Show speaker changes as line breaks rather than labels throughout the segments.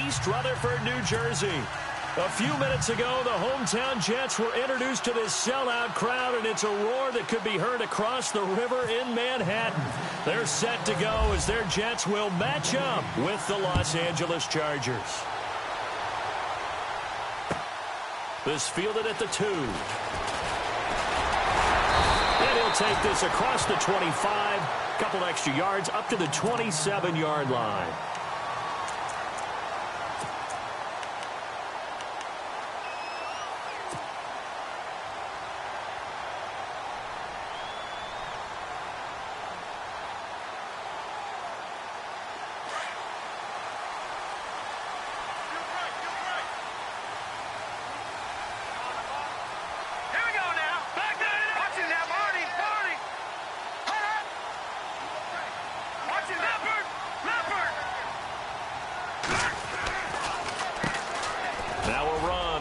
East Rutherford, New Jersey. A few minutes ago, the hometown Jets were introduced to this sellout crowd, and it's a roar that could be heard across the river in Manhattan. They're set to go as their Jets will match up with the Los Angeles Chargers. This fielded at the 2. And he'll take this across the 25. Couple extra yards up to the 27-yard line.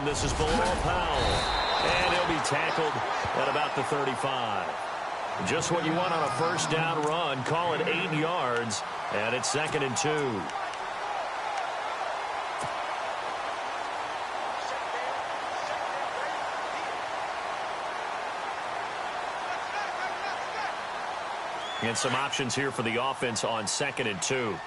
This is Bilal Powell, and he'll be tackled at about the 35. Just what you want on a first down run. Call it 8 yards, and it's 2nd and 2. And some options here for the offense on 2nd and 2.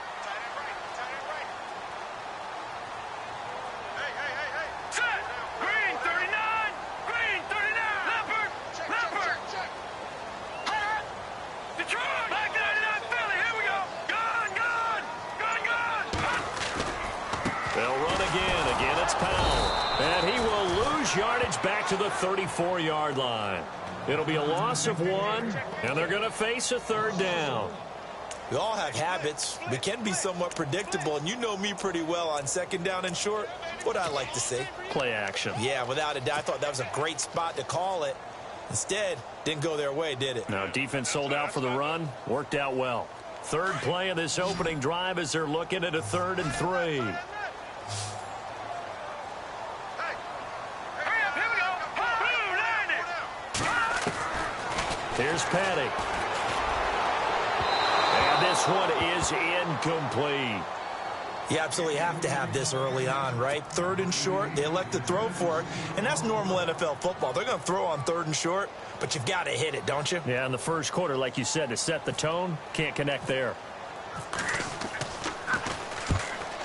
Back to the 34-yard line. It'll be a loss of 1, and they're going to face a 3rd down.
We all have habits. We can be somewhat predictable, and you know me pretty well on 2nd down and short. What I like to say?
Play action.
Yeah, without a doubt. I thought that was a great spot to call it. Instead, didn't go their way, did it?
Now, defense sold out for the run. Worked out well. 3rd play of this opening drive as they're looking at a 3rd and 3. Here's Petty. And this one is incomplete.
You absolutely have to have this early on, right? 3rd and short, they elect to throw for it, and that's normal NFL football. They're going to throw on 3rd and short, but you've got to hit it, don't you?
Yeah, in the first quarter, like you said, to set the tone, can't connect there.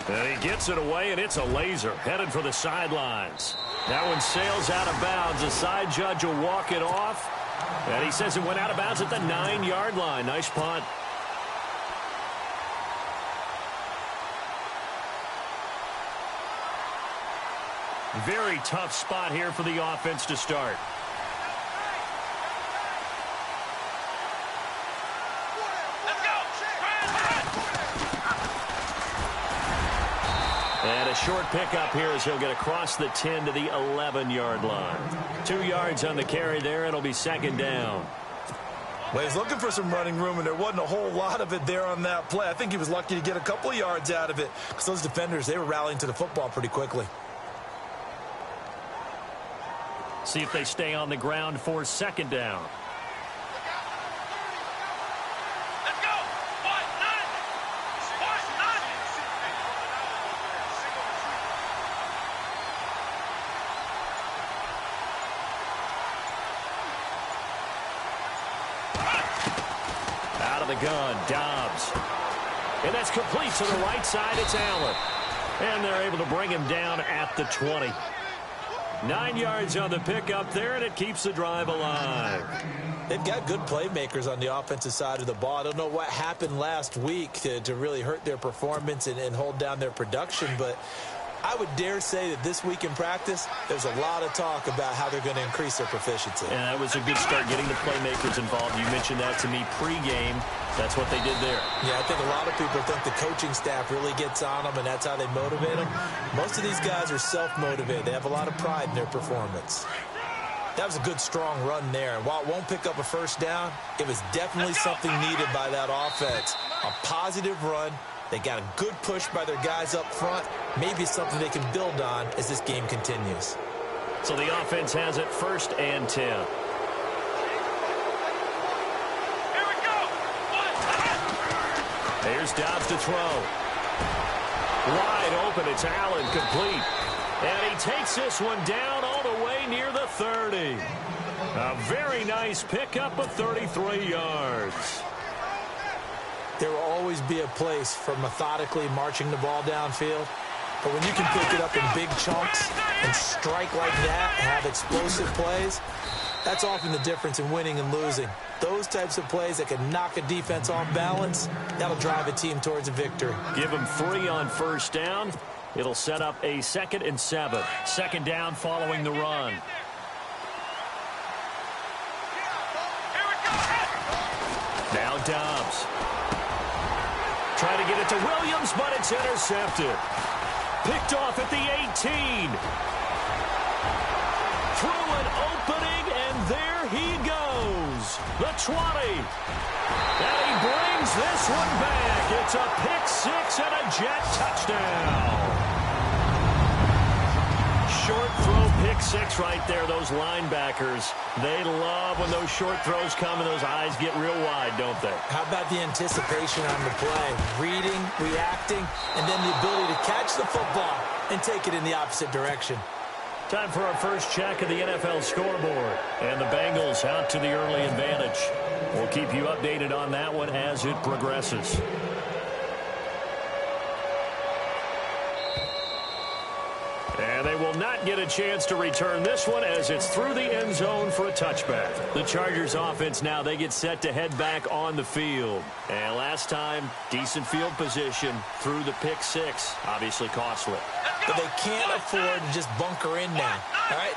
And he gets it away, and it's a laser headed for the sidelines. That one sails out of bounds. The side judge will walk it off. And he says it went out of bounds at the 9-yard line. Nice punt. Very tough spot here for the offense to start. And a short pickup here as he'll get across the 10 to the 11-yard line. 2 yards on the carry there. It'll be 2nd down.
Well, he's looking for some running room, and there wasn't a whole lot of it there on that play. I think he was lucky to get a couple of yards out of it because those defenders, they were rallying to the football pretty quickly.
See if they stay on the ground for 2nd down. The gun, Dobbs. And that's complete to the right side. It's Allen. And they're able to bring him down at the 20. 9 yards on the pickup there, and it keeps the drive alive.
They've got good playmakers on the offensive side of the ball. I don't know what happened last week to really hurt their performance and hold down their production, but I would dare say that this week in practice, there's a lot of talk about how they're going to increase their proficiency.
And that was a good start getting the playmakers involved. You mentioned that to me pregame. That's what they did there.
Yeah, I think a lot of people think the coaching staff really gets on them, and that's how they motivate them. Most of these guys are self-motivated. They have a lot of pride in their performance. That was a good, strong run there. And while it won't pick up a first down, it was definitely something needed by that offense. A positive run. They got a good push by their guys up front. Maybe something they can build on as this game continues.
So the offense has it 1st and 10.
Here we go.
Here's Dobbs to throw. Wide open, it's Allen, complete. And he takes this one down all the way near the 30. A very nice pickup of 33 yards.
There will always be a place for methodically marching the ball downfield. But when you can pick it up in big chunks and strike like that and have explosive plays, that's often the difference in winning and losing. Those types of plays that can knock a defense off balance, that'll drive a team towards a victory.
Give them 3 on first down. It'll set up a 2nd and 7. Second down following the run. Now Dobbs. Trying to get it to Williams, but it's intercepted. Picked off at the 18. Through an opening, and there he goes. The 20. And he brings this one back. It's a pick 6 and a Jet touchdown. Short throw, pick 6 right there. Those linebackers, they love when those short throws come and those eyes get real wide, don't they?
How about the anticipation on the play? Reading, reacting, and then the ability to catch the football and take it in the opposite direction.
Time for our first check of the NFL scoreboard. And the Bengals out to the early advantage. We'll keep you updated on that one as it progresses. And they will not get a chance to return this one as it's through the end zone for a touchback. The Chargers offense now, they get set to head back on the field. And last time, decent field position through the pick 6. Obviously costly.
But they can't afford to just bunker in now. All right,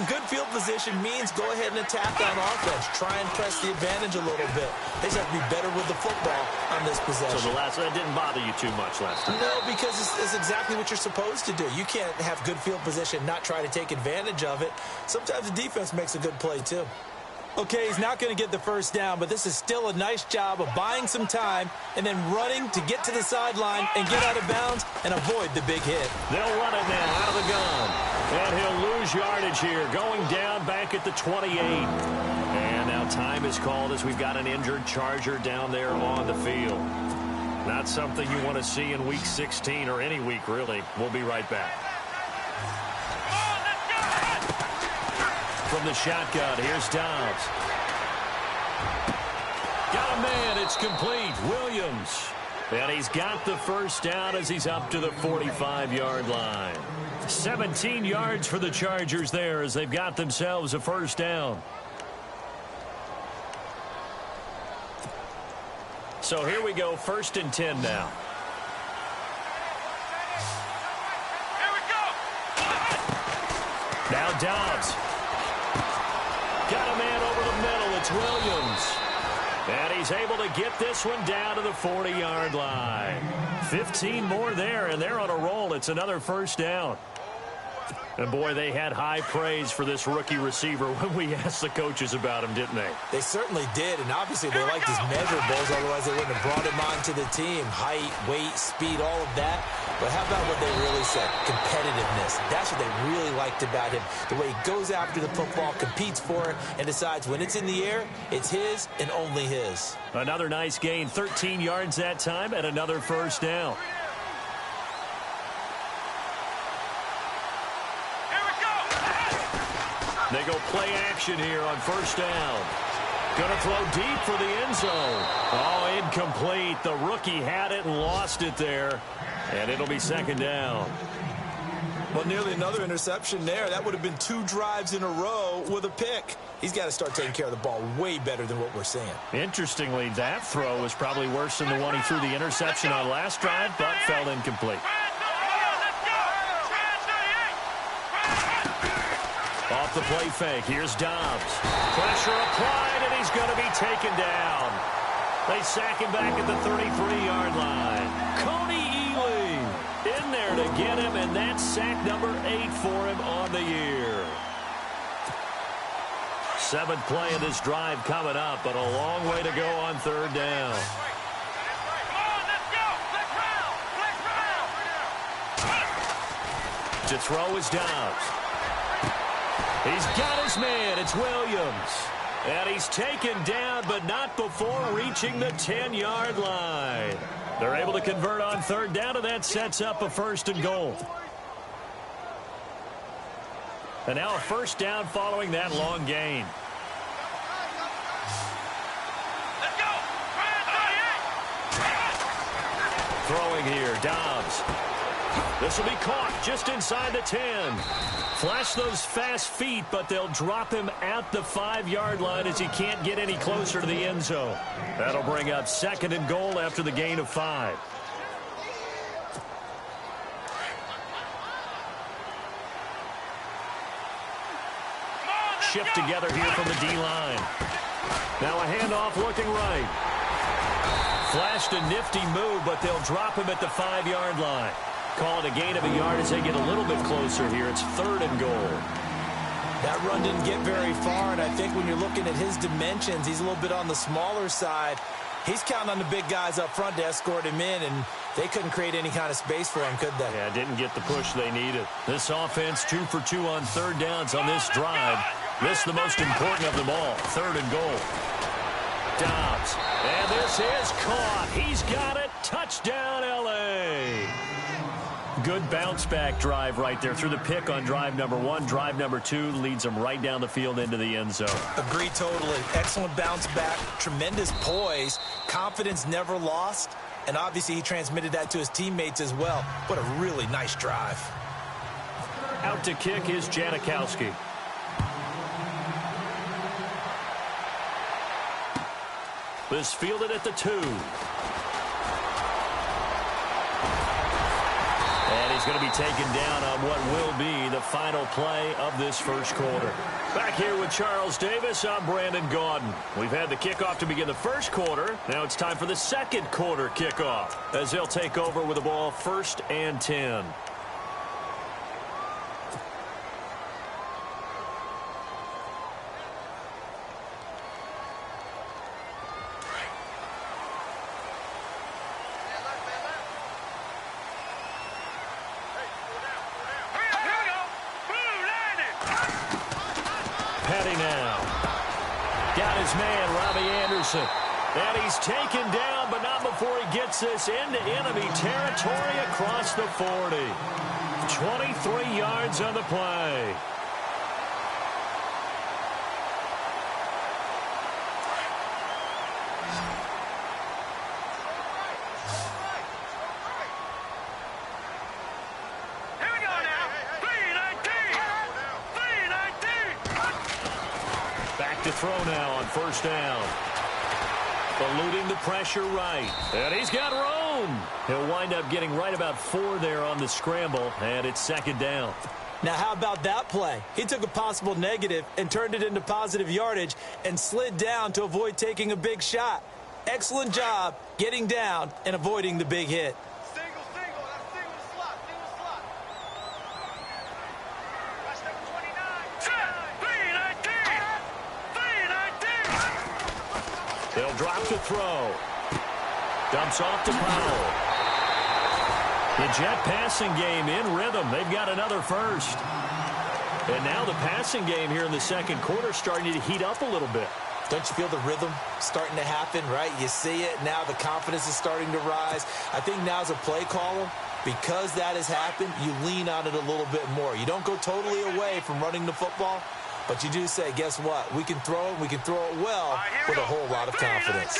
good field position means go ahead and attack on offense. Try and press the advantage a little bit. They just have to be better with the football on this possession.
So that didn't bother you too much last time?
No, because it's exactly what you're supposed to do. You can't have good field position, not try to take advantage of it. Sometimes the defense makes a good play too. Okay, he's not going to get the first down, but this is still a nice job of buying some time and then running to get to the sideline and get out of bounds and avoid the big hit.
They'll run it now out of the gun. And he'll lose yardage here, going down back at the 28. And now time is called as we've got an injured Charger down there on the field. Not something you want to see in Week 16 or any week, really. We'll be right back. From the shotgun, here's Dobbs. Got a man, it's complete. Williams. And he's got the first down as he's up to the 45-yard line. 17 yards for the Chargers there as they've got themselves a first down. So here we go, 1st and 10 now.
Here we go.
Now Dobbs. Got a man over the middle. It's Williams. And he's able to get this one down to the 40-yard line. 15 more there, and they're on a roll. It's another first down. And, boy, they had high praise for this rookie receiver when we asked the coaches about him, didn't they?
They certainly did, and obviously they liked his measurables, otherwise they wouldn't have brought him onto the team. Height, weight, speed, all of that. But how about what they really said? Competitiveness. That's what they really liked about him. The way he goes after the football, competes for it, and decides when it's in the air, it's his and only his.
Another nice gain, 13 yards that time, and another first down. They go play action here on first down. Gonna throw deep for the end zone. Oh, incomplete. The rookie had it and lost it there. And it'll be second down.
Well, nearly another interception there. That would have been 2 drives in a row with a pick. He's got to start taking care of the ball way better than what we're seeing. Interestingly, that throw was probably worse than the one he threw the interception on last drive, but fell incomplete.
Off the play fake, here's Dobbs. Pressure applied, and he's going to be taken down. They sack him back at the 33-yard line. Coney Ealy in there to get him, and that's sack number 8 for him on the year. 7th play of this drive coming up, but a long way to go on third down. To throw is Dobbs. He's got his man. It's Williams. And he's taken down, but not before reaching the 10-yard line. They're able to convert on third down, and that sets up a 1st and goal. And now a 1st down following that long gain.
Let's go.
Throwing here, Dobbs. This will be caught just inside the 10. Flash those fast feet, but they'll drop him at the 5-yard line as he can't get any closer to the end zone. That'll bring up 2nd and goal after the gain of 5. Shift together here from the D-line. Now a handoff looking right. Flashed a nifty move, but they'll drop him at the 5-yard line. Call it a gain of a yard as they get a little bit closer here. It's 3rd and goal.
That run didn't get very far, and I think when you're looking at his dimensions, he's a little bit on the smaller side. He's counting on the big guys up front to escort him in, and they couldn't create any kind of space for him, could they?
Yeah, didn't get the push they needed. This offense 2 for 2 on 3rd downs on this drive. This the most important of them all. 3rd and goal. Dobbs. And this is caught. He's got it. Touchdown, L.A. Good bounce-back drive right there through the pick on drive number 1. Drive number 2 leads them right down the field into the end zone.
Agree totally. Excellent bounce back. Tremendous poise. Confidence never lost. And obviously he transmitted that to his teammates as well. What a really nice drive.
Out to kick is Janikowski. This fielded at the 2. And he's going to be taken down on what will be the final play of this 1st quarter. Back here with Charles Davis, I'm Brandon Gaudin. We've had the kickoff to begin the 1st quarter. Now it's time for the 2nd quarter kickoff as they'll take over with the ball 1st and 10. Petty now. Got his man, Robbie Anderson. And he's taken down, but not before he gets this into enemy territory across the 40. 23 yards on the play. To throw now on 1st down. Eluding the pressure right. And he's got room. He'll wind up getting right about 4 there on the scramble, and it's 2nd down.
Now, how about that play? He took a possible negative and turned it into positive yardage and slid down to avoid taking a big shot. Excellent job getting down and avoiding the big hit.
They'll drop to throw. Dumps off to Powell. The Jet passing game in rhythm. They've got another 1st. And now the passing game here in the 2nd quarter starting to heat up a little bit.
Don't you feel the rhythm starting to happen, right? You see it. Now the confidence is starting to rise. I think now as a play caller, because that has happened, you lean on it a little bit more. You don't go totally away from running the football, but you do say, guess what? We can throw it. We can throw it well with a whole lot of confidence.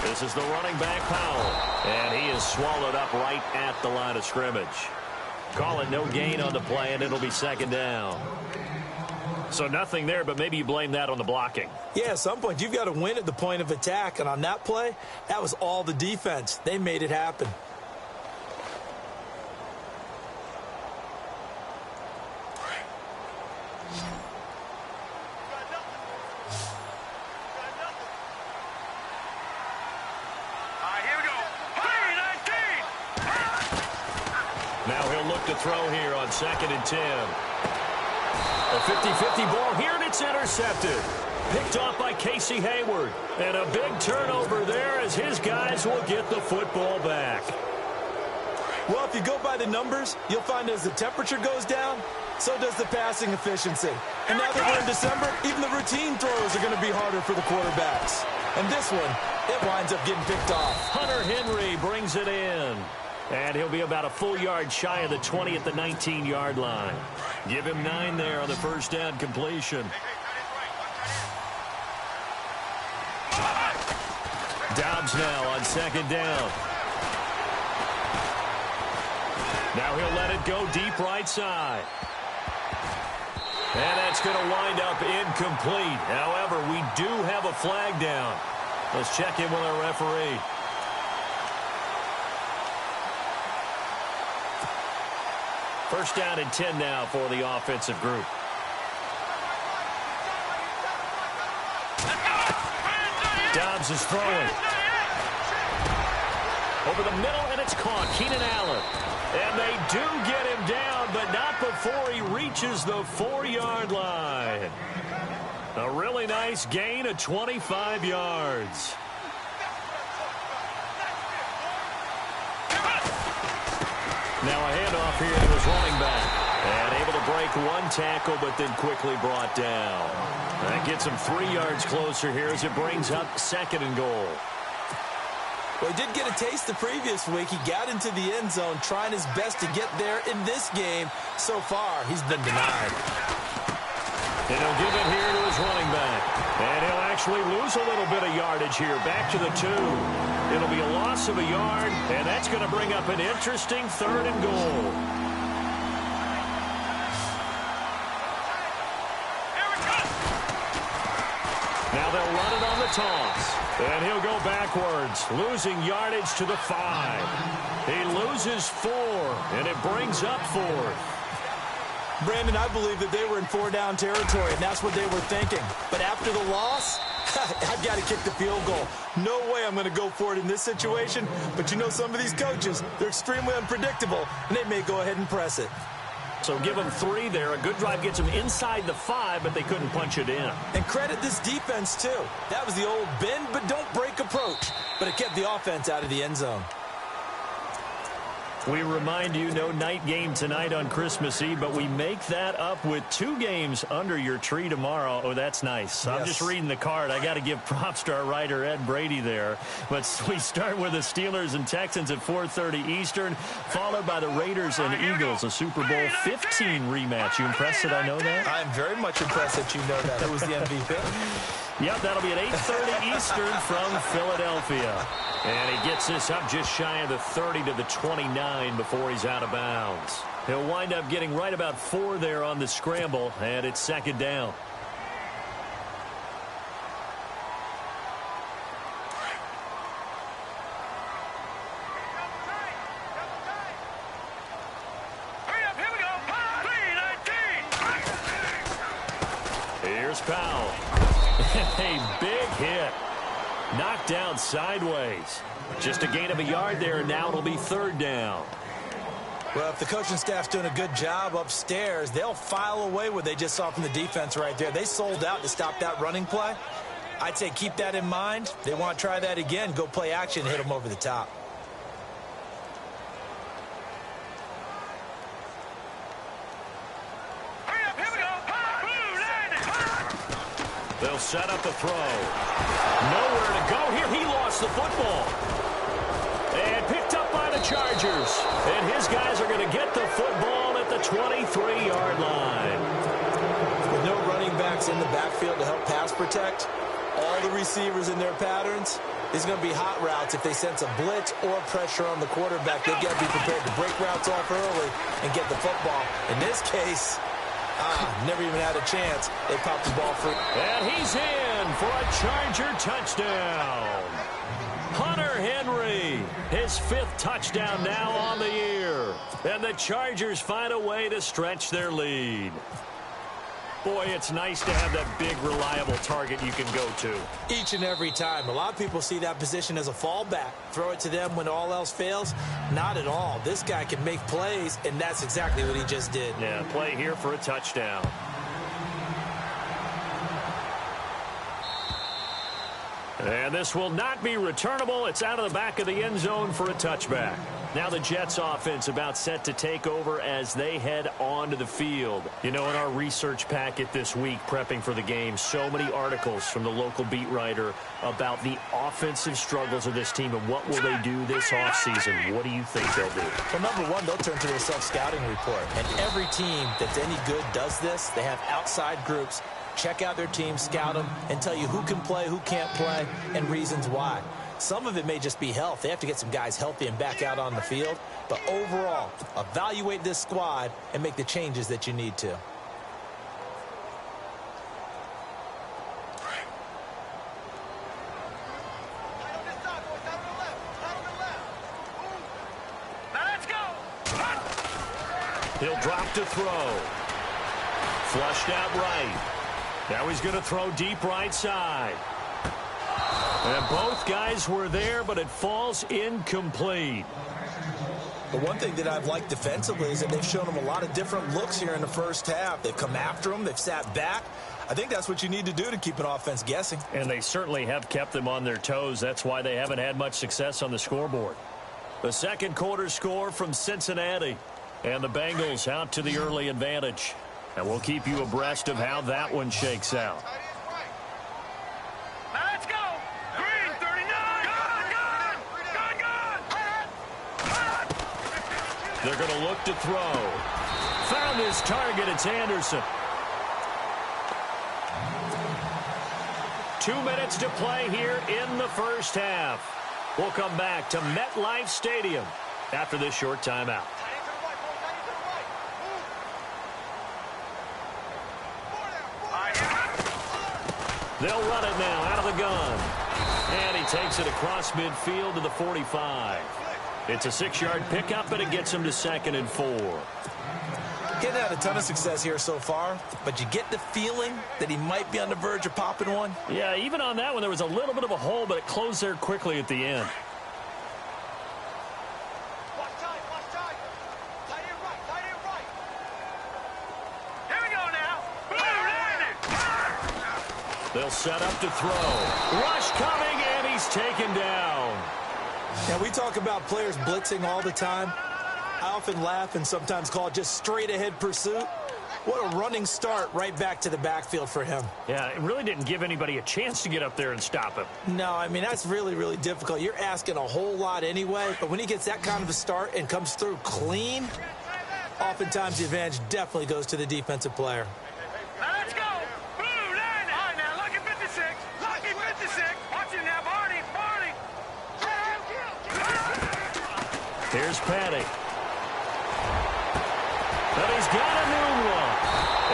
This is the running back, Powell. And he is swallowed up right at the line of scrimmage. Call it no gain on the play, and it'll be 2nd down. So nothing there, but maybe you blame that on the blocking.
Yeah, at some point, you've got to win at the point of attack. And on that play, that was all the defense. They made it happen.
To throw here on 2nd and 10. A 50-50 ball here, and it's intercepted. Picked off by Casey Hayward. And a big turnover there as his guys will get the football back.
Well, if you go by the numbers, you'll find as the temperature goes down, so does the passing efficiency. And now that we're in December, even the routine throws are going to be harder for the quarterbacks. And this one, it winds up getting picked off.
Hunter Henry brings it in. And he'll be about a full yard shy of the 20 at the 19-yard line. Give him 9 there on the first down completion. Dobbs now on second down. Now he'll let it go deep right side. And that's going to wind up incomplete. However, we do have a flag down. Let's check in with our referee. First down and 10 now for the offensive group. Dobbs is throwing. Over the middle, and it's caught. Keenan Allen. And they do get him down, but not before he reaches the 4-yard line. A really nice gain of 25 yards. Now a handoff here to his running back. And able to break one tackle, but then quickly brought down. That gets him 3 yards closer here as it brings up 2nd and goal.
Well, he did get a taste the previous week. He got into the end zone trying his best to get there in this game. So far, he's been denied.
And he'll give it here to his running back. And he'll actually lose a little bit of yardage here. Back to the 2. It'll be a loss of a yard, and that's going to bring up an interesting 3rd and goal. Now they'll run it on the toss. And he'll go backwards, losing yardage to the 5. He loses 4, and it brings up 4th.
Brandon, I believe that they were in 4-down territory, and that's what they were thinking. But after the loss, I've got to kick the field goal. No way I'm going to go for it in this situation. But you know, some of these coaches, they're extremely unpredictable, and they may go ahead and press it.
So give them 3 there. A good drive gets them inside the 5, but they couldn't punch it in.
And credit this defense, too. That was the old bend but don't break approach. But it kept the offense out of the end zone.
We remind you, no night game tonight on Christmas Eve, but we make that up with 2 games under your tree tomorrow. Oh, that's nice. Yes. I'm just reading the card. I got to give props to our writer, Ed Brady, there. But we start with the Steelers and Texans at 4:30 Eastern, followed by the Raiders and Eagles, a Super Bowl 15 rematch. You impressed that I know that?
I'm very much impressed that you know that. It was the MVP.
Yep, that'll be at 8:30 Eastern from Philadelphia. And he gets this up just shy of the 30 to the 29 before he's out of bounds. He'll wind up getting right about 4 there on the scramble, and it's 2nd down. Here's Powell. A big hit. Knocked down sideways. Just a gain of a yard there, and now it'll be 3rd down.
Well, if the coaching staff's doing a good job upstairs, they'll file away what they just saw from the defense right there. They sold out to stop that running play. I'd say keep that in mind. They want to try that again, go play action, hit them over the top.
They'll set up the throw. Nowhere to go here. He lost the football. And picked up by the Chargers. And his guys are going to get the football at the 23-yard line.
With no running backs in the backfield to help pass protect, all the receivers in their patterns, these are going to be hot routes if they sense a blitz or pressure on the quarterback. They've got to be prepared to break routes off early and get the football. In this case, never even had a chance. They popped the ball free.
And he's in for a Charger touchdown. Hunter Henry, his 5th touchdown now on the year. And the Chargers find a way to stretch their lead. Boy, it's nice to have that big, reliable target you can go to.
Each and every time. A lot of people see that position as a fallback. Throw it to them when all else fails. Not at all. This guy can make plays, and that's exactly what he just did.
Yeah, play here for a touchdown. And this will not be returnable. It's out of the back of the end zone for a touchback. Now the Jets offense about set to take over as they head onto the field. You know, in our research packet this week, prepping for the game, so many articles from the local beat writer about the offensive struggles of this team and what will they do this offseason. What do you think they'll do?
Well, number one, they'll turn to their self-scouting report. And every team that's any good does this. They have outside groups. Check out their team, scout them, and tell you who can play, who can't play, and reasons why. Some of it may just be health. They have to get some guys healthy and back out on the field. But overall, evaluate this squad and make the changes that you need to.
He'll drop to throw. Flushed out right. Now he's going to throw deep right side. And both guys were there, but it falls incomplete.
The one thing that I've liked defensively is that they've shown them a lot of different looks here in the first half. They've come after them. They've sat back. I think that's what you need to do to keep an offense guessing.
And they certainly have kept them on their toes. That's why they haven't had much success on the scoreboard. The second quarter score from Cincinnati. And the Bengals out to the early advantage. And we'll keep you abreast of how that one shakes out.
Let's go! Green, 39! Gun!
They're going to look to throw. Found his target. It's Anderson. 2 minutes to play here in the first half. We'll come back to MetLife Stadium after this short timeout. They'll run it now out of the gun. And he takes it across midfield to the 45. It's a 6-yard pickup, and it gets him to 2nd and 4.
Getting had a ton of success here so far, but you get the feeling that he might be on the verge of popping one.
Yeah, even on that one, there was a little bit of a hole, but it closed there quickly at the end. They'll set up to throw. Rush coming, and he's taken down.
Now, we talk about players blitzing all the time. I often laugh and sometimes call it just straight-ahead pursuit. What a running start right back to the backfield for him.
Yeah, it really didn't give anybody a chance to get up there and stop him.
No, I mean, that's really, really difficult. You're asking a whole lot anyway, but when he gets that kind of a start and comes through clean, oftentimes the advantage definitely goes to the defensive player.
Let's go! Blue line! All right, now, lucky 56. Lucky 56. Watch it now, Barney. Barney.
Here's Patty. And he's got a new one.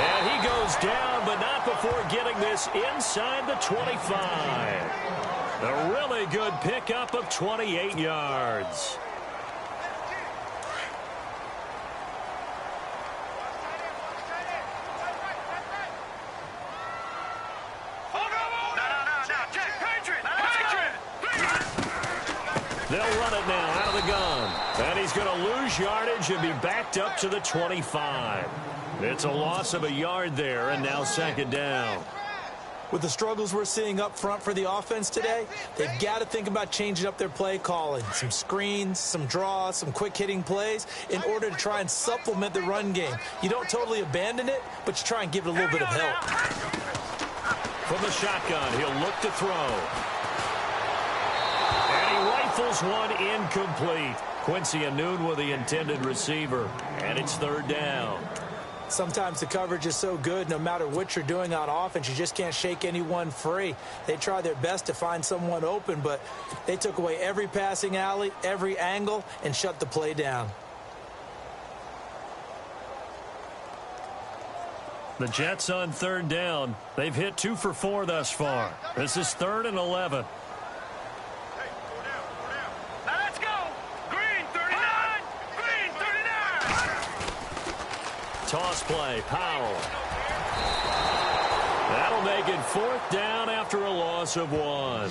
And he goes down, but not before getting this inside the 25. A really good pickup of 28 yards. They'll run it now out of the gun. And he's going to lose yardage and be backed up to the 25. It's a loss of a yard there, and now second down.
With the struggles we're seeing up front for the offense today, they've got to think about changing up their play calling. Some screens, some draws, some quick-hitting plays in order to try and supplement the run game. You don't totally abandon it, but you try and give it a little bit of help.
From the shotgun, he'll look to throw. And he rifles one incomplete. Quincy Enunwa with the intended receiver, and it's third down.
Sometimes the coverage is so good, no matter what you're doing on offense, you just can't shake anyone free. They try their best to find someone open, but they took away every passing alley, every angle, and shut the play down.
The Jets on third down. They've hit 2 for 4 thus far. This is 3rd and 11.
Let's go! Green, 39! Green, 39!
Toss play, Powell. That'll make it 4th down after a loss of 1.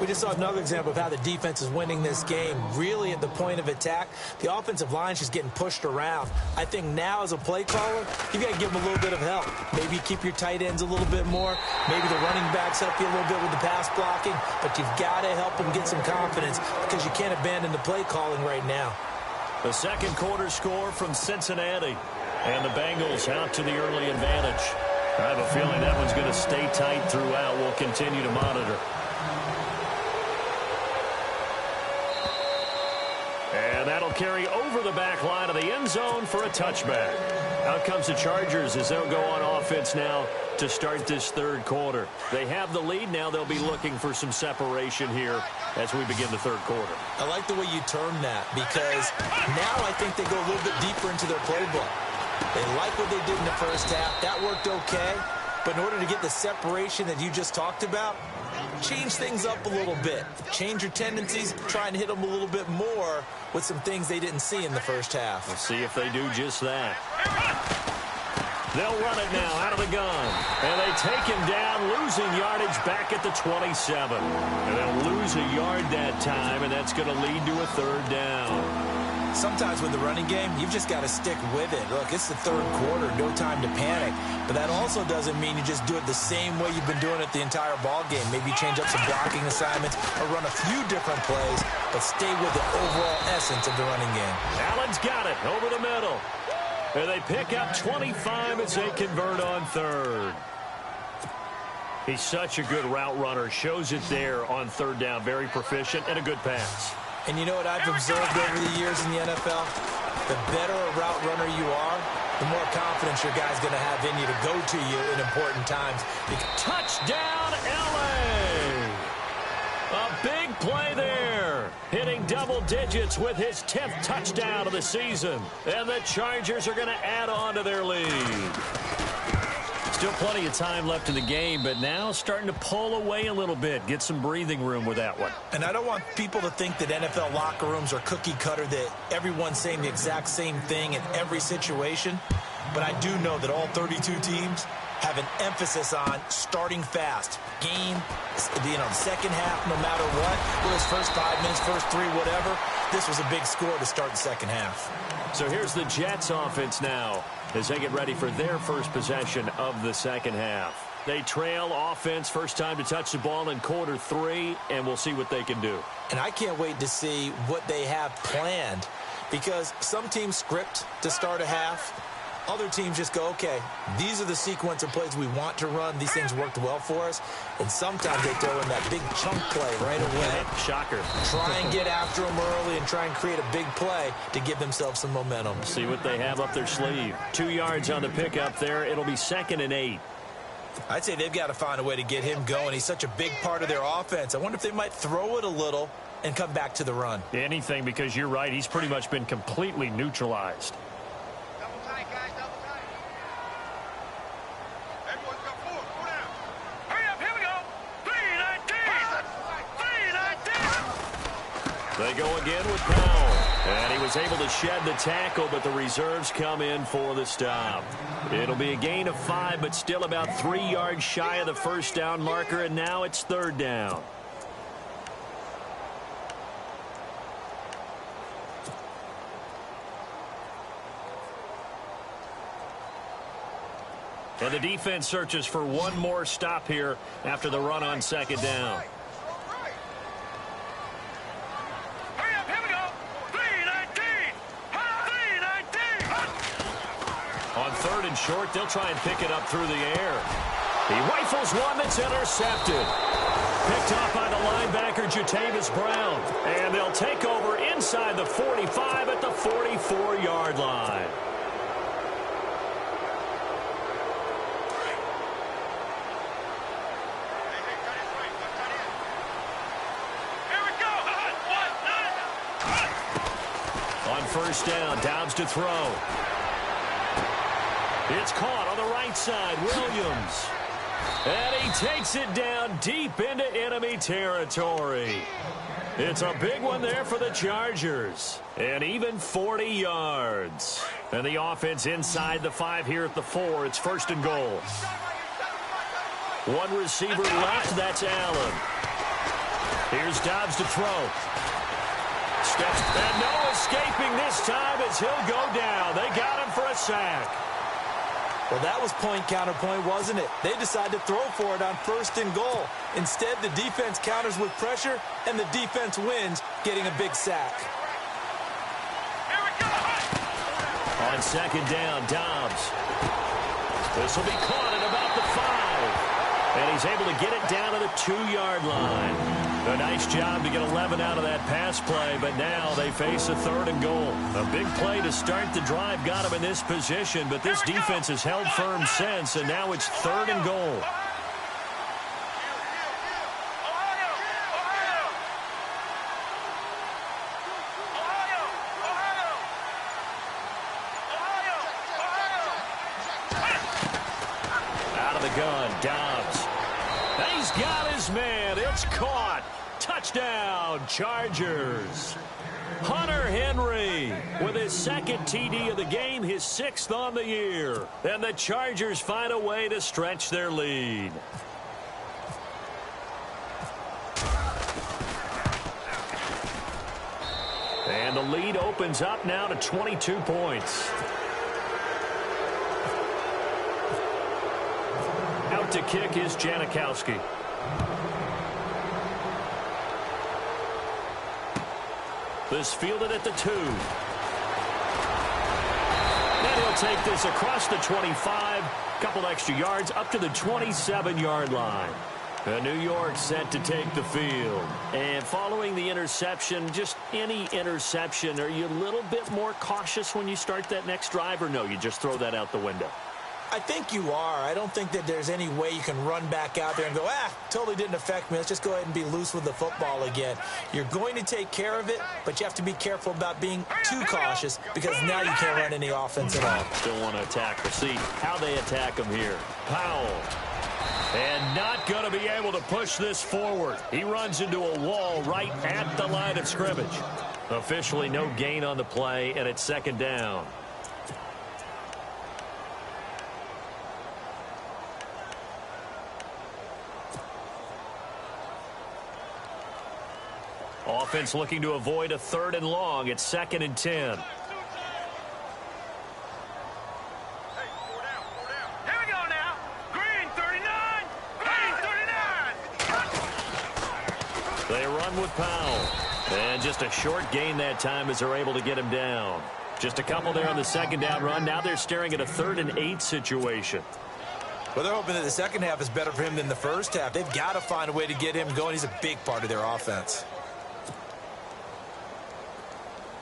We just saw another example of how the defense is winning this game. Really at the point of attack, the offensive line is just getting pushed around. I think now as a play caller, you've got to give them a little bit of help. Maybe keep your tight ends a little bit more. Maybe the running backs help you a little bit with the pass blocking. But you've got to help them get some confidence because you can't abandon the play calling right now.
The second quarter score from Cincinnati. And the Bengals out to the early advantage. I have a feeling that one's going to stay tight throughout. We'll continue to monitor. And that'll carry over the back line of the end zone for a touchback. Out comes the Chargers as they'll go on offense now to start this third quarter. They have the lead. Now they'll be looking for some separation here as we begin the third quarter.
I like the way you term that because now I think they go a little bit deeper into their playbook. They like what they did in the first half. That worked okay. But in order to get the separation that you just talked about, change things up a little bit. Change your tendencies. Try and hit them a little bit more with some things they didn't see in the first half.
We'll see if they do just that. They'll run it now out of the gun. And they take him down, losing yardage back at the 27. And they'll lose a yard that time, and that's going to lead to a third down.
Sometimes with the running game, you've just got to stick with it. Look, it's the third quarter, no time to panic. But that also doesn't mean you just do it the same way you've been doing it the entire ball game. Maybe change up some blocking assignments or run a few different plays, but stay with the overall essence of the running game.
Allen's got it over the middle. And they pick up 25 as they convert on third. He's such a good route runner. Shows it there on third down. Very proficient and a good pass.
And you know what I've observed over the years in the NFL? The better a route runner you are, the more confidence your guy's going to have in you to go to you in important times.
Touchdown, L.A. A big play there. Hitting double digits with his 10th touchdown of the season. And the Chargers are going to add on to their lead. Still plenty of time left in the game, but now starting to pull away a little bit. Get some breathing room with that one.
And I don't want people to think that NFL locker rooms are cookie cutter, that everyone's saying the exact same thing in every situation. But I do know that all 32 teams have an emphasis on starting fast. Game, the second half, no matter what. Whether it's first 5 minutes, first 3, whatever. This was a big score to start the second half.
So here's the Jets offense now as they get ready for their first possession of the second half. They trail offense, first time to touch the ball in quarter 3, and we'll see what they can do.
And I can't wait to see what they have planned because some teams script to start a half. Other teams just go, okay, these are the sequence of plays we want to run. These things worked well for us. And sometimes they throw in that big chunk play right away.
Shocker.
Try and get after them early and try and create a big play to give themselves some momentum.
See what they have up their sleeve. 2 yards on the pickup there. It'll be 2nd and 8.
I'd say they've got to find a way to get him going. He's such a big part of their offense. I wonder if they might throw it a little and come back to the run.
Anything, because you're right. He's pretty much been completely neutralized. They go again with Powell. And he was able to shed the tackle, but the reserves come in for the stop. It'll be a gain of 5, but still about 3 yards shy of the first down marker, and now it's third down. And the defense searches for one more stop here after the run on second down. On third and short, they'll try and pick it up through the air. He rifles one that's intercepted. Picked off by the linebacker, Jatavis Brown. And they'll take over inside the 45 at the 44-yard line. On first down, Downs to throw. It's caught on the right side, Williams. And he takes it down deep into enemy territory. It's a big one there for the Chargers. And even 40 yards. And the offense inside the 5 here at the 4. It's first and goal. One receiver left, that's Allen. Here's Dobbs to throw. Steps, and no escaping this time as he'll go down. They got him for a sack.
Well, that was point counterpoint, wasn't it? They decided to throw for it on 1st and goal. Instead, the defense counters with pressure, and the defense wins, getting a big sack.
Here we go.
On 2nd down, Dobbs. This will be caught at about the 5. And he's able to get it down to the 2-yard line. A nice job to get 11 out of that pass play, but now they face a 3rd and goal. A big play to start the drive got him in this position, but this defense has held firm since, and now it's 3rd and goal. Out of the gun, Dobbs. He's got his man. It's caught. Touchdown, Chargers. Hunter Henry with his 2nd TD of the game, his 6th on the year. And the Chargers find a way to stretch their lead. And the lead opens up now to 22 points. Out to kick is Janikowski. This fielded at the 2. And he'll take this across the 25. Couple extra yards up to the 27-yard line. New York set to take the field. And following the interception, just any interception, are you a little bit more cautious when you start that next drive, or no, you just throw that out the window?
I think you are. I don't think that there's any way you can run back out there and go, totally didn't affect me. Let's just go ahead and be loose with the football again. You're going to take care of it, but you have to be careful about being too cautious because now you can't run any offense at all.
Still want to attack. We'll see how they attack him here. Powell. And not going to be able to push this forward. He runs into a wall right at the line of scrimmage. Officially no gain on the play, and it's 2nd down. Offense looking to avoid a 3rd and long. It's 2nd and 10.
Here we go now. Green 39. Green 39.
They run with Powell. And just a short gain that time as they're able to get him down. Just a couple there on the 2nd down run. Now they're staring at a 3rd and 8 situation.
Well, they're hoping that the second half is better for him than the first half. They've got to find a way to get him going. He's a big part of their offense.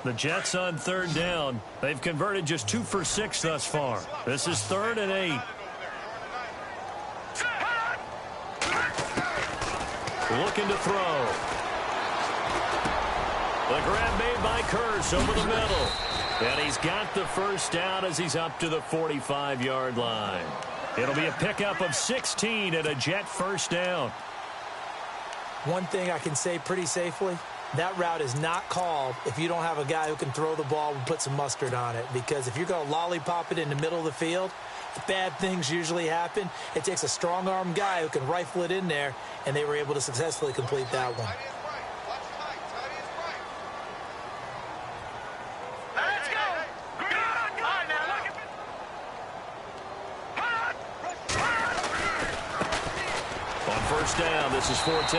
The Jets on 3rd down. They've converted just 2 for 6 thus far. This is 3rd and 8. Looking to throw. The grab made by Kearse over the middle. And he's got the first down as he's up to the 45-yard line. It'll be a pickup of 16 and a Jet first down.
One thing I can say pretty safely, that route is not called if you don't have a guy who can throw the ball and put some mustard on it. Because if you're going to lollipop it in the middle of the field, bad things usually happen. It takes a strong-arm guy who can rifle it in there, and they were able to successfully complete that one.
Let's go. Green. All right, now look at
On first down, this is Forte.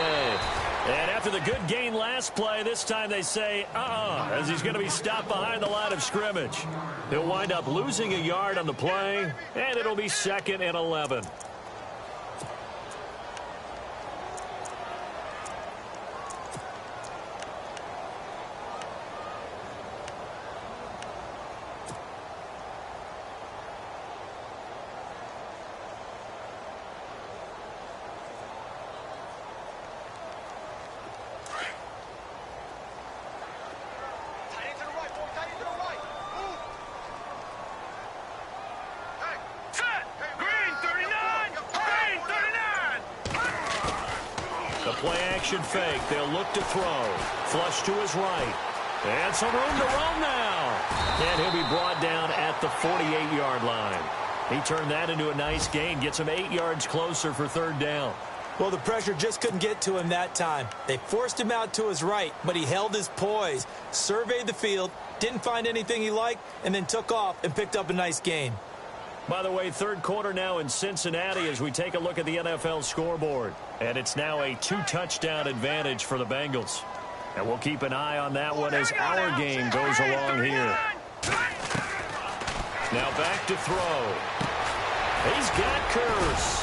And after the good gain last play, this time they say, as he's going to be stopped behind the line of scrimmage. He'll wind up losing a yard on the play, and it'll be 2nd and 11. Play-action fake. They'll look to throw. Flush to his right. And some room to roam now. And he'll be brought down at the 48-yard line. He turned that into a nice gain. Gets him 8 yards closer for 3rd down.
Well, the pressure just couldn't get to him that time. They forced him out to his right, but he held his poise, surveyed the field, didn't find anything he liked, and then took off and picked up a nice gain.
By the way, third quarter now in Cincinnati as we take a look at the NFL scoreboard. And it's now a 2-touchdown advantage for the Bengals. And we'll keep an eye on that one as our game goes along here. Now back to throw. He's got Kearse.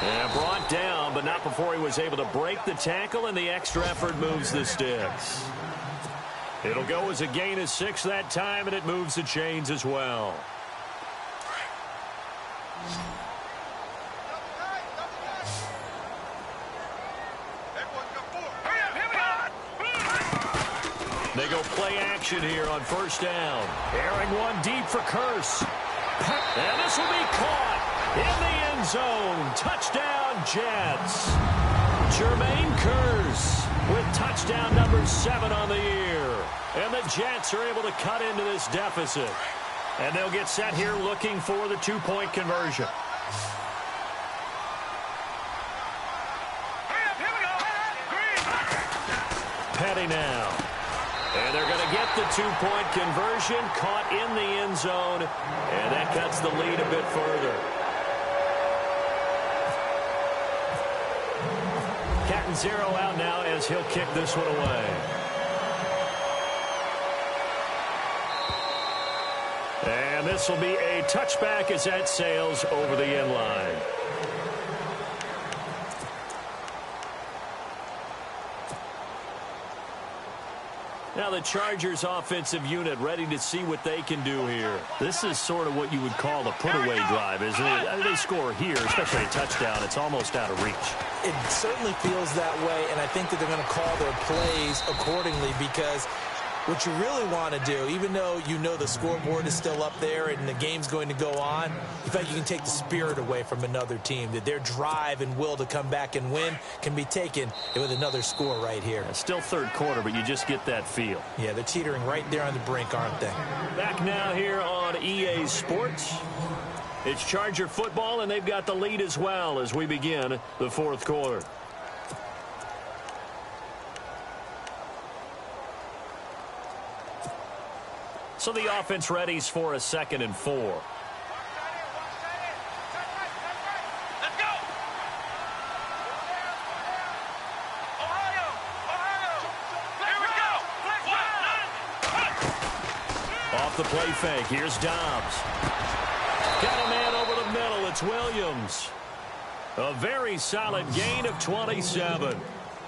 And brought down, but not before he was able to break the tackle, and the extra effort moves the sticks. It'll go as a gain of 6 that time, and it moves the chains as well. They go play action here on first down. Airing one deep for Kearse. And this will be caught in the end zone. Touchdown, Jets. Jermaine Kearse with touchdown number 7 on the year. And the Jets are able to cut into this deficit. And they'll get set here looking for the 2-point conversion. Petty now. And they're going to get the 2-point conversion, caught in the end zone, and that cuts the lead a bit further. Catanzaro out now as he'll kick this one away. And this will be a touchback as that sails over the end line. Now the Chargers offensive unit ready to see what they can do here. This is sort of what you would call the put-away drive, isn't it? They score here, especially a touchdown. It's almost out of reach.
It certainly feels that way, and I think that they're going to call their plays accordingly because what you really want to do, even though you know the scoreboard is still up there and the game's going to go on, in fact, you can take the spirit away from another team, that their drive and will to come back and win can be taken with another score right here.
It's still third quarter, but you just get that feel.
Yeah, they're teetering right there on the brink, aren't they?
Back now here on EA Sports. It's Charger football, and they've got the lead as well as we begin the fourth quarter. So the offense readies for a 2nd and 4.
Let's go! Ohio! Here we go!
Off the play fake, here's Dobbs. Got a man over the middle, it's Williams. A very solid gain of 27.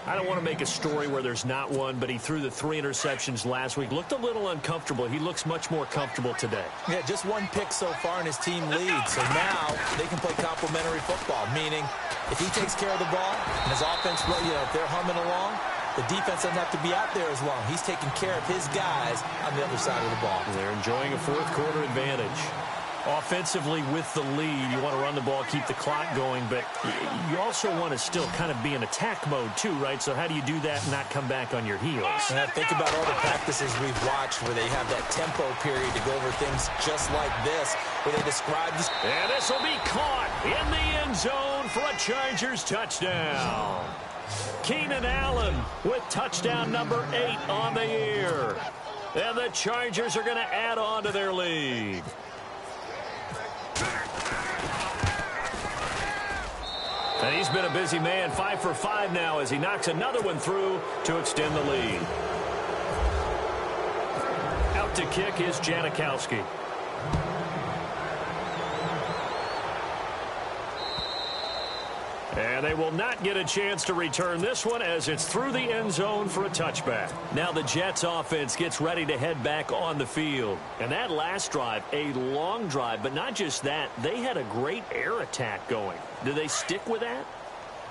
I don't want to make a story where there's not one, but he threw the 3 interceptions last week. Looked a little uncomfortable. He looks much more comfortable today.
Yeah, just 1 pick so far and his team leads. So now they can play complementary football, meaning if he takes care of the ball and his offense, if they're humming along, the defense doesn't have to be out there as long. He's taking care of his guys on the other side of the ball.
They're enjoying a fourth quarter advantage. Offensively with the lead, you want to run the ball, keep the clock going, but you also want to still kind of be in attack mode too, right? So how do you do that and not come back on your heels?
And I think about all the practices we've watched where they have that tempo period to go over things just like this, where they describe this.
And this will be caught in the end zone for a Chargers touchdown. Keenan Allen with touchdown number 8 on the year. And the Chargers are going to add on to their lead. And he's been a busy man, 5 for 5 now as he knocks another one through to extend the lead. Out to kick is Janikowski. And they will not get a chance to return this one as it's through the end zone for a touchback. Now the Jets offense gets ready to head back on the field. And that last drive, a long drive, but not just that, they had a great air attack going. Do they stick with that?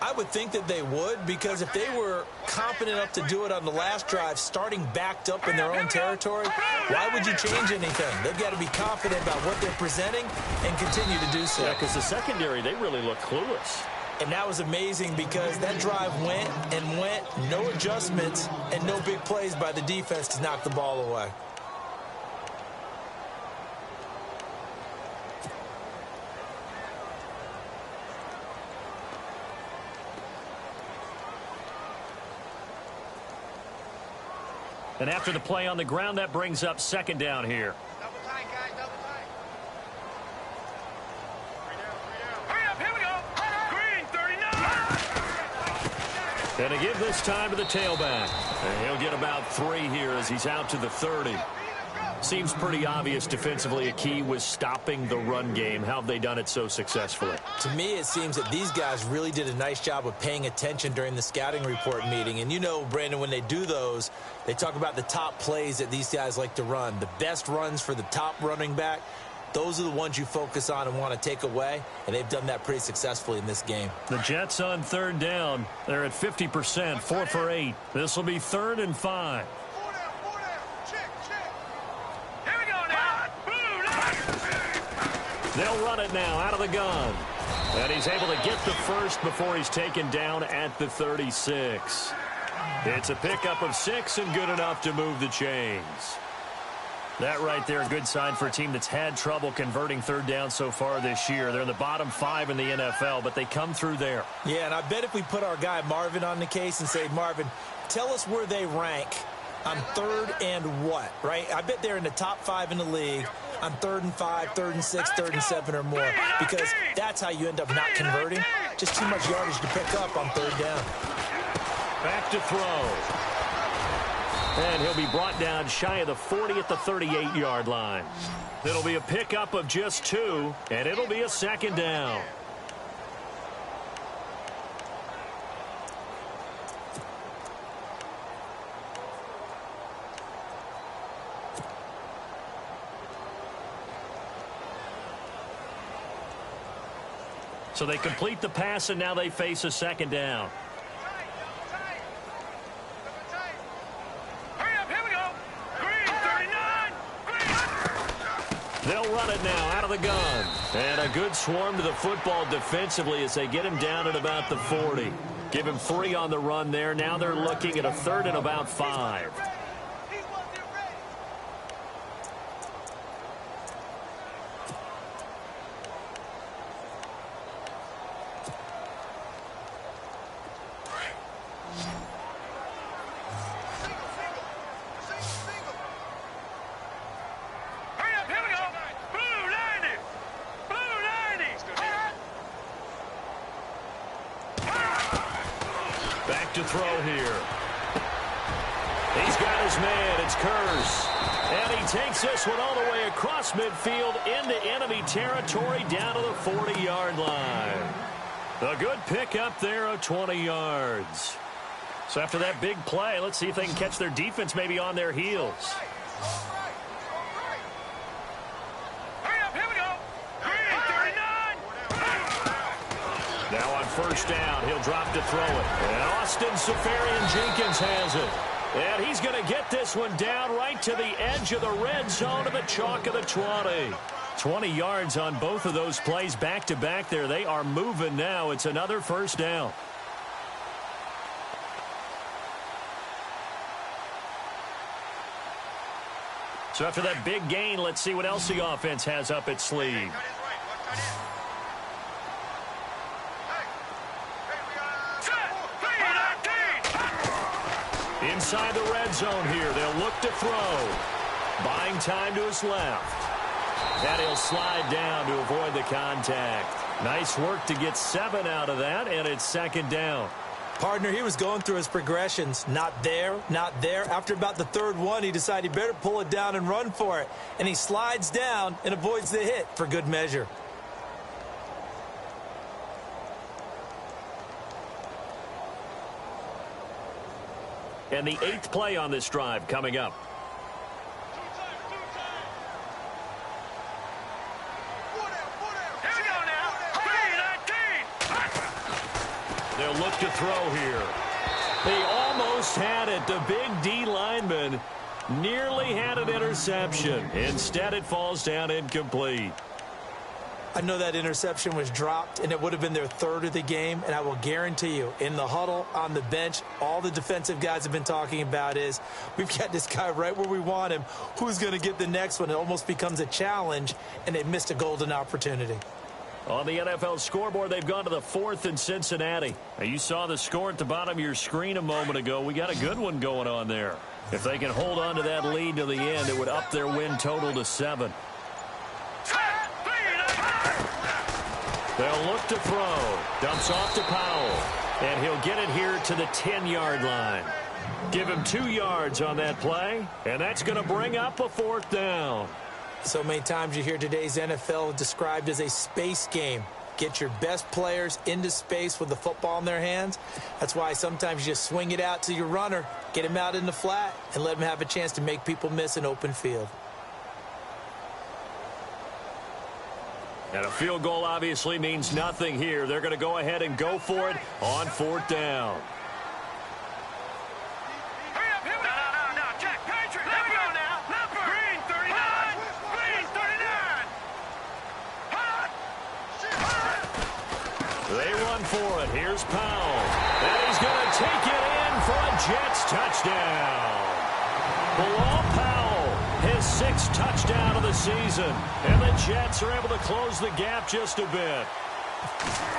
I would think that they would, because if they were confident enough to do it on the last drive, starting backed up in their own territory, why would you change anything? They've got to be confident about what they're presenting and continue to do so.
Yeah, because the secondary, they really look clueless.
And that was amazing because that drive went and went, no adjustments, and no big plays by the defense to knock the ball away.
And after the play on the ground, that brings up second down here.
Double tight, guys, double tight. Hurry up, here we go. Green, 39.
And to give this time to the tailback. And he'll get about 3 here as he's out to the 30. Seems pretty obvious defensively a key was stopping the run game. How have they done it so successfully?
To me, it seems that these guys really did a nice job of paying attention during the scouting report meeting. And you know, Brandon, when they do those, they talk about the top plays that these guys like to run. The best runs for the top running back, those are the ones you focus on and want to take away. And they've done that pretty successfully in this game.
The Jets on third down. They're at 50%, 4 for 8. This will be 3rd and 5. They'll run it now out of the gun. And he's able to get the first before he's taken down at the 36. It's a pickup of 6 and good enough to move the chains. That right there, a good sign for a team that's had trouble converting third down so far this year. They're in the bottom 5 in the NFL, but they come through there.
Yeah, and I bet if we put our guy Marvin on the case and say, Marvin, tell us where they rank on 3rd and what, right? I bet they're in the top 5 in the league on 3rd and 5, 3rd and 6, 3rd and 7 or more, because that's how you end up not converting. Just too much yardage to pick up on 3rd down.
Back to throw. And he'll be brought down shy of the 40 at the 38-yard line. It'll be a pickup of just 2, and it'll be a 2nd down. So they complete the pass, and now they face a 2nd down.
Hurry up, here we go. Green, 39.
They'll run it now out of the gun. And a good swarm to the football defensively as they get him down at about the 40. Give him 3 on the run there. Now they're looking at a 3rd and about 5. To throw here. He's got his man. It's Kearse. And he takes this one all the way across midfield into enemy territory down to the 40-yard line. A good pickup there of 20 yards. So after that big play, let's see if they can catch their defense maybe on their heels. Now on 1st down, he'll drop to throw it. And Austin Seferian-Jenkins has it. And he's going to get this one down right to the edge of the red zone to the chalk of the 20. 20 yards on both of those plays back-to-back there. They are moving now. It's another 1st down. So after that big gain, let's see what else the offense has up its sleeve. Inside the red zone here. They'll look to throw. Buying time to his left. And he'll slide down to avoid the contact. Nice work to get 7 out of that, and it's 2nd down.
Partner, he was going through his progressions. Not there, not there. After about the 3rd one, he decided he better pull it down and run for it. And he slides down and avoids the hit for good measure.
And the 8th play on this drive coming up. They'll look to throw here. They almost had it. The big D lineman nearly had an interception. Instead, it falls down incomplete.
I know that interception was dropped, and it would have been their 3rd of the game, and I will guarantee you, in the huddle, on the bench, all the defensive guys have been talking about is, we've got this guy right where we want him. Who's going to get the next one? It almost becomes a challenge, and they missed a golden opportunity.
On the NFL scoreboard, they've gone to the 4th in Cincinnati. Now, you saw the score at the bottom of your screen a moment ago. We got a good one going on there. If they can hold on to that lead to the end, it would up their win total to 7. They'll look to throw. Dumps off to Powell. And he'll get it here to the 10-yard line. Give him 2 yards on that play. And that's going to bring up a 4th down.
So many times you hear today's NFL described as a space game. Get your best players into space with the football in their hands. That's why sometimes you just swing it out to your runner, get him out in the flat, and let him have a chance to make people miss an open field.
And a field goal obviously means nothing here. They're going to go ahead and go for it on 4th down. They run for it. Here's Powell. And he's going to take it in for a Jets touchdown. Bilal Powell, his 6th touchdown of the season. And the Jets are able to close the gap just a bit.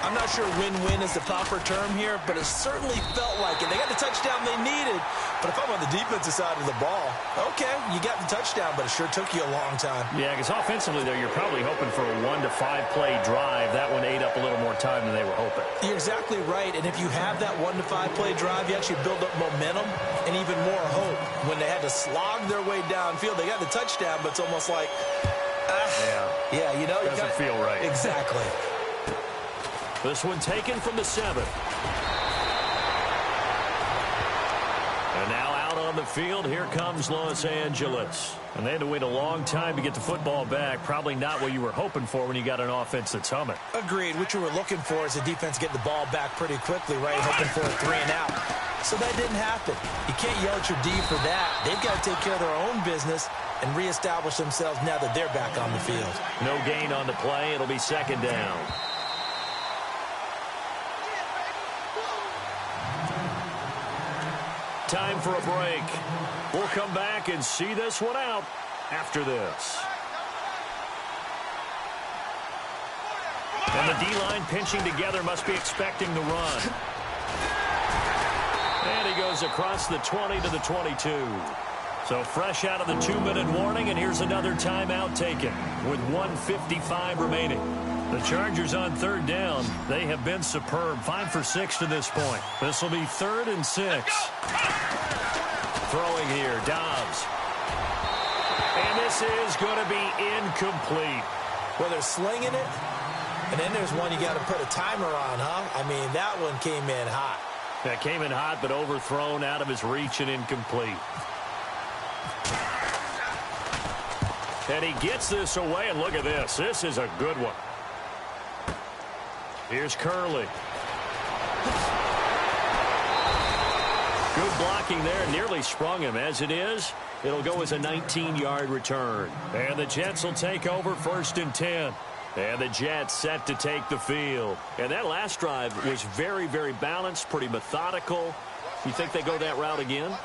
I'm not sure win-win is the proper term here, but it certainly felt like it. They got the touchdown they needed, but if I'm on the defensive side of the ball, okay, you got the touchdown, but it sure took you a long time.
Yeah, because offensively there, you're probably hoping for a 1 to 5 play drive. That one ate up a little more time than they were hoping.
You're exactly right, and if you have that 1 to 5 play drive, you actually build up momentum and even more hope. When they had to slog their way downfield, they got the touchdown, but it's almost like, yeah, you know,
doesn't feel right.
Exactly.
This one taken from the 7. And now out on the field, here comes Los Angeles. And they had to wait a long time to get the football back. Probably not what you were hoping for when you got an offense that's humming.
Agreed. What you were looking for is the defense getting the ball back pretty quickly, right? Hoping for a 3 and out. So that didn't happen. You can't yell at your D for that. They've got to take care of their own business and reestablish themselves now that they're back on the field.
No gain on the play. It'll be 2nd down. Time for a break. We'll come back and see this one out after this. And the D-line pinching together, must be expecting the run. And he goes across the 20 to the 22. So fresh out of the 2-minute warning, and here's another timeout taken with 1:55 remaining. The Chargers on 3rd down. They have been superb. 5 for 6 to this point. This will be 3rd and 6. Throwing here, Dobbs. And this is going to be incomplete.
Well, they're slinging it, and then there's one you got to put a timer on, huh? I mean, that one came in hot.
That came in hot, but overthrown, out of his reach, and incomplete. And he gets this away, and look at this. This is a good one. Here's Curley. Good blocking there. Nearly sprung him. As it is, it'll go as a 19-yard return. And the Jets will take over 1st and 10. And the Jets set to take the field. And that last drive was very, very balanced, pretty methodical. You think they go that route again?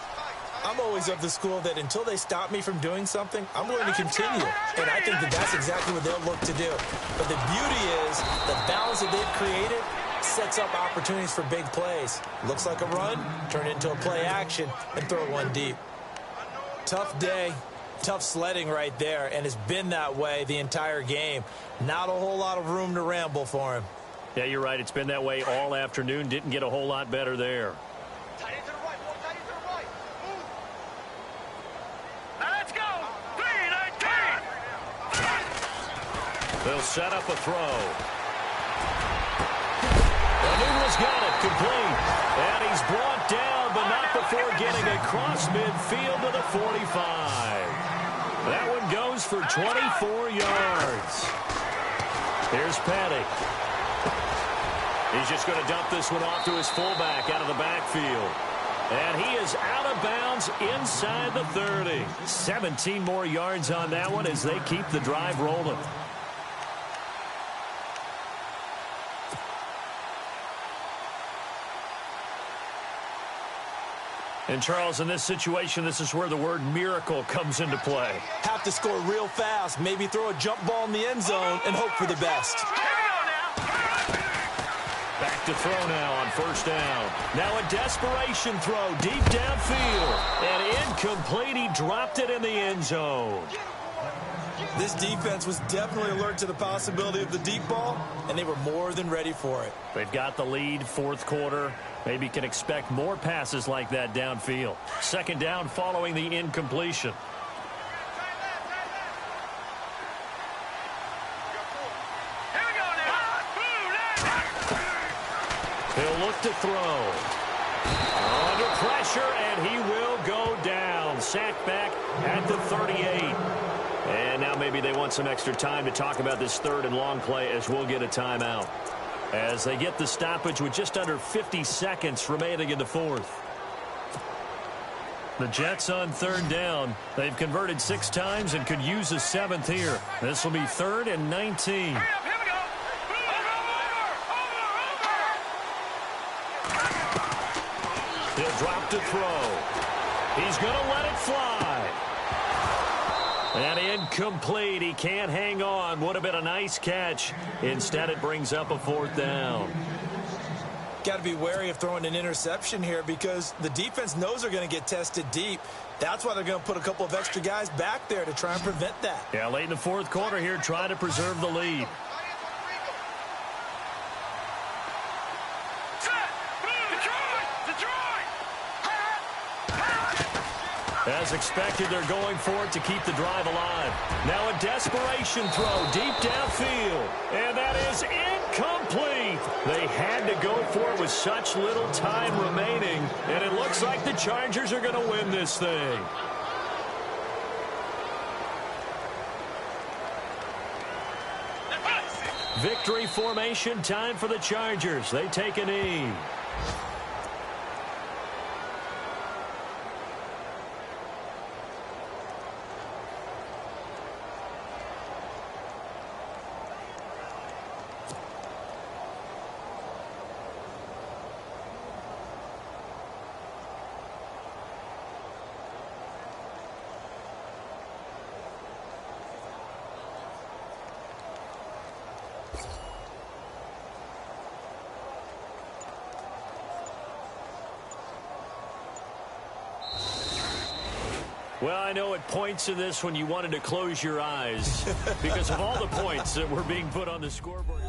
I'm always of the school that until they stop me from doing something, I'm going to continue. And I think that that's exactly what they'll look to do. But the beauty is the balance that they've created sets up opportunities for big plays. Looks like a run, turn it into a play action, and throw one deep. Tough day, tough sledding right there, and it's been that way the entire game. Not a whole lot of room to ramble for him.
Yeah, you're right. It's been that way all afternoon. Didn't get a whole lot better there. They'll set up a throw. Newell's got it, complete. And he's brought down, but not before getting across midfield to the 45. That one goes for 24 yards. Here's Petty. He's just going to dump this one off to his fullback out of the backfield. And he is out of bounds inside the 30. 17 more yards on that one as they keep the drive rolling. And, Charles, in this situation, this is where the word miracle comes into play.
Have to score real fast, maybe throw a jump ball in the end zone and hope for the best.
Here we go now.
back to throw now on first down. Now a desperation throw deep downfield. And incomplete. He dropped it in the end zone.
This defense was definitely alert to the possibility of the deep ball, and they were more than ready for it.
They've got the lead, fourth quarter. Maybe can expect more passes like that downfield. Second down following the incompletion. He'll look to throw. Under pressure, and he will go down. Sacked back at the 38. And now maybe they want some extra time to talk about this third and long play as we'll get a timeout. As they get the stoppage with just under 50 seconds remaining in the fourth. The Jets on third down. They've converted 6 times and could use a 7th here. This will be 3rd and 19. He'll drop to throw. He's going to let it fly. And incomplete. He can't hang on. Would have been a nice catch. Instead, it brings up a 4th down.
Got to be wary of throwing an interception here because the defense knows they're going to get tested deep. That's why they're going to put a couple of extra guys back there to try and prevent that.
Yeah, late in the fourth quarter here, trying to preserve the lead. As expected, they're going for it to keep the drive alive. Now a desperation throw deep downfield. And that is incomplete. They had to go for it with such little time remaining. And it looks like the Chargers are going to win this thing. Victory formation time for the Chargers. They take a knee. Well, I know at points in this when you wanted to close your eyes because of all the points that were being put on the scoreboard.